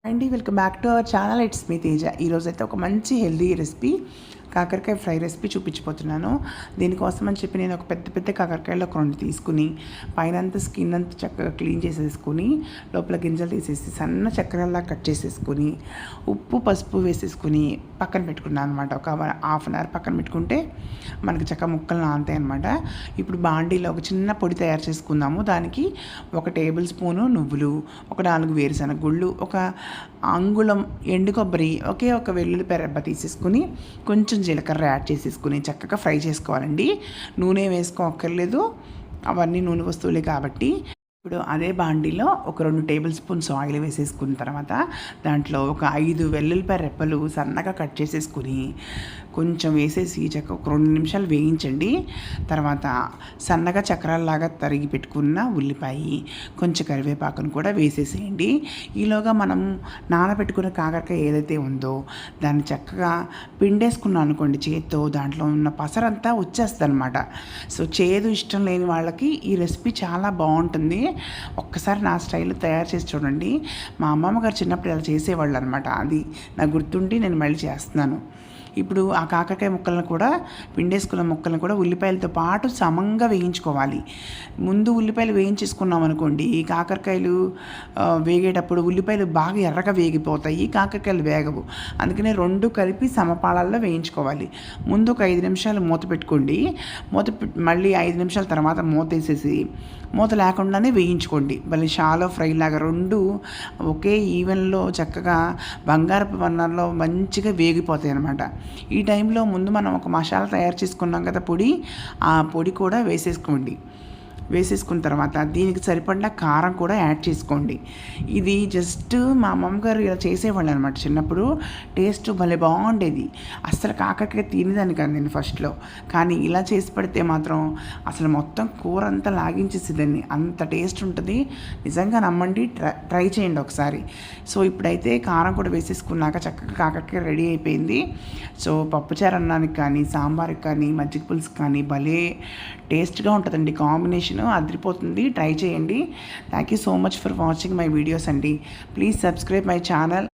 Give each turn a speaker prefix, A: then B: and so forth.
A: అండి welcome back to our channel. It's me Teja. ఈరోజైతే ఒక మంచి హెల్దీ రెసిపీ కాకరకాయ ఫ్రై రెసిపీ చూపించిపోతున్నాను. దీనికోసం అని చెప్పి నేను ఒక పెద్ద పెద్ద కాకరకాయలు ఒక 2 తీసుకుని పైనంతా స్కిన్ అంతా చక్కగా క్లీన్ చేసేసుకుని లోపల గింజలు తీసేసి సన్న చక్కెరలా కట్ చేసేసుకుని ఉప్పు పసుపు వేసేసుకుని పక్కన పెట్టుకున్నాను అనమాట. ఒక హాఫ్ అన్ అవర్ పక్కన పెట్టుకుంటే మనకి చక్క ముక్కలు నానతాయి అనమాట. ఇప్పుడు బాండీలో ఒక చిన్న పొడి తయారు చేసుకుందాము. దానికి 1 టేబుల్ స్పూను నువ్వులు, ఒక 4 వేరుశనగ గుళ్ళు, ఒక అంగుళం ఎండు కొబ్బరి, ఒకే ఒక వెల్లుల్లిపాయ రెబ్బ తీసేసుకుని కొంచెం జీలకర్ర యాడ్ చేసేసుకుని చక్కగా ఫ్రై చేసుకోవాలండి. నూనె వేసుకోక్కర్లేదు, అవన్నీ నూనె వస్తువులే కాబట్టి. ఇప్పుడు అదే బాండీలో ఒక 2 టేబుల్ స్పూన్స్ ఆయిల్ వేసేసుకున్న తర్వాత దాంట్లో ఒక 5 వెల్లుల్లిపాయ రెప్పలు సన్నగా కట్ చేసేసుకుని కొంచెం వేసేసి చక్కగా ఒక 2 నిమిషాలు వేయించండి. తర్వాత సన్నగా చక్రాల్లాగా తరిగి పెట్టుకున్న ఉల్లిపాయ, కొంచెం కరివేపాకును కూడా వేసేసేయండి. ఈలోగా మనం నానబెట్టుకున్న కాకరకాయ ఏదైతే ఉందో దాన్ని చక్కగా పిండేసుకున్నాం అనుకోండి చేత్తో, దాంట్లో ఉన్న పసరంతా వచ్చేస్తుంది అనమాట. సో చేదు ఇష్టం లేని వాళ్ళకి ఈ రెసిపీ చాలా బాగుంటుంది. ఒక్కసారి నా స్టైల్లో తయారు చేసి చూడండి. మా అమ్మమ్మ గారు చిన్నప్పుడు ఇలా చేసేవాళ్ళు అనమాట. అది నాకు గుర్తుండి నేను మళ్ళీ చేస్తున్నాను. ఇప్పుడు ఆ కాకరకాయ ముక్కలను కూడా పిండేసుకున్న ముక్కలను కూడా ఉల్లిపాయలతో పాటు సమంగా వేయించుకోవాలి. ముందు ఉల్లిపాయలు వేయించేసుకున్నాం అనుకోండి, ఈ కాకరకాయలు వేగేటప్పుడు ఉల్లిపాయలు బాగా ఎర్రగా వేగిపోతాయి, కాకరకాయలు వేగవు. అందుకనే 2 కలిపి సమపాళాల్లో వేయించుకోవాలి. ముందు ఒక 5 నిమిషాలు మూత పెట్టుకోండి. మళ్ళీ 5 నిమిషాల తర్వాత మూత వేసేసి మూత లేకుండానే వేయించుకోండి. మళ్ళీ షాలో ఫ్రై లాగా 2 ఒకే ఈవెన్లో చక్కగా బంగారపు వర్ణంలో మంచిగా వేగిపోతాయి అన్నమాట. ఈ టైంలో ముందు మనం ఒక మసాలా తయారు చేసుకున్నాం కదా పొడి, ఆ పొడి కూడా వేసేసుకున్న తర్వాత దీనికి సరిపడిన కారం కూడా యాడ్ చేసుకోండి. ఇది జస్ట్ మా అమ్మమ్మగారు ఇలా చేసేవాళ్ళు అనమాట. చిన్నప్పుడు టేస్ట్ భలే బాగుండేది. అసలు కాకరకాయ తినేదాన్ని కాదు నేను ఫస్ట్లో, కానీ ఇలా చేసి పెడితే మాత్రం అసలు మొత్తం కూర అంతా లాగించేసేదాన్ని. అంత టేస్ట్ ఉంటుంది. నిజంగా నమ్మండి, ట్రై చేయండి ఒకసారి. సో ఇప్పుడైతే కారం కూడా వేసేసుకున్నాక చక్కగా కాకరకాయ రెడీ అయిపోయింది. సో పప్పుచారు అన్నానికి కానీ, సాంబార్కి కానీ, మజ్జిగ పులుసు కానీ భలే టేస్ట్గా ఉంటుందండి. కాంబినేషన్ అదిరిపోతుంది. ట్రై చేయండి. Thank you so much for watching my videos అండి. Please subscribe my channel.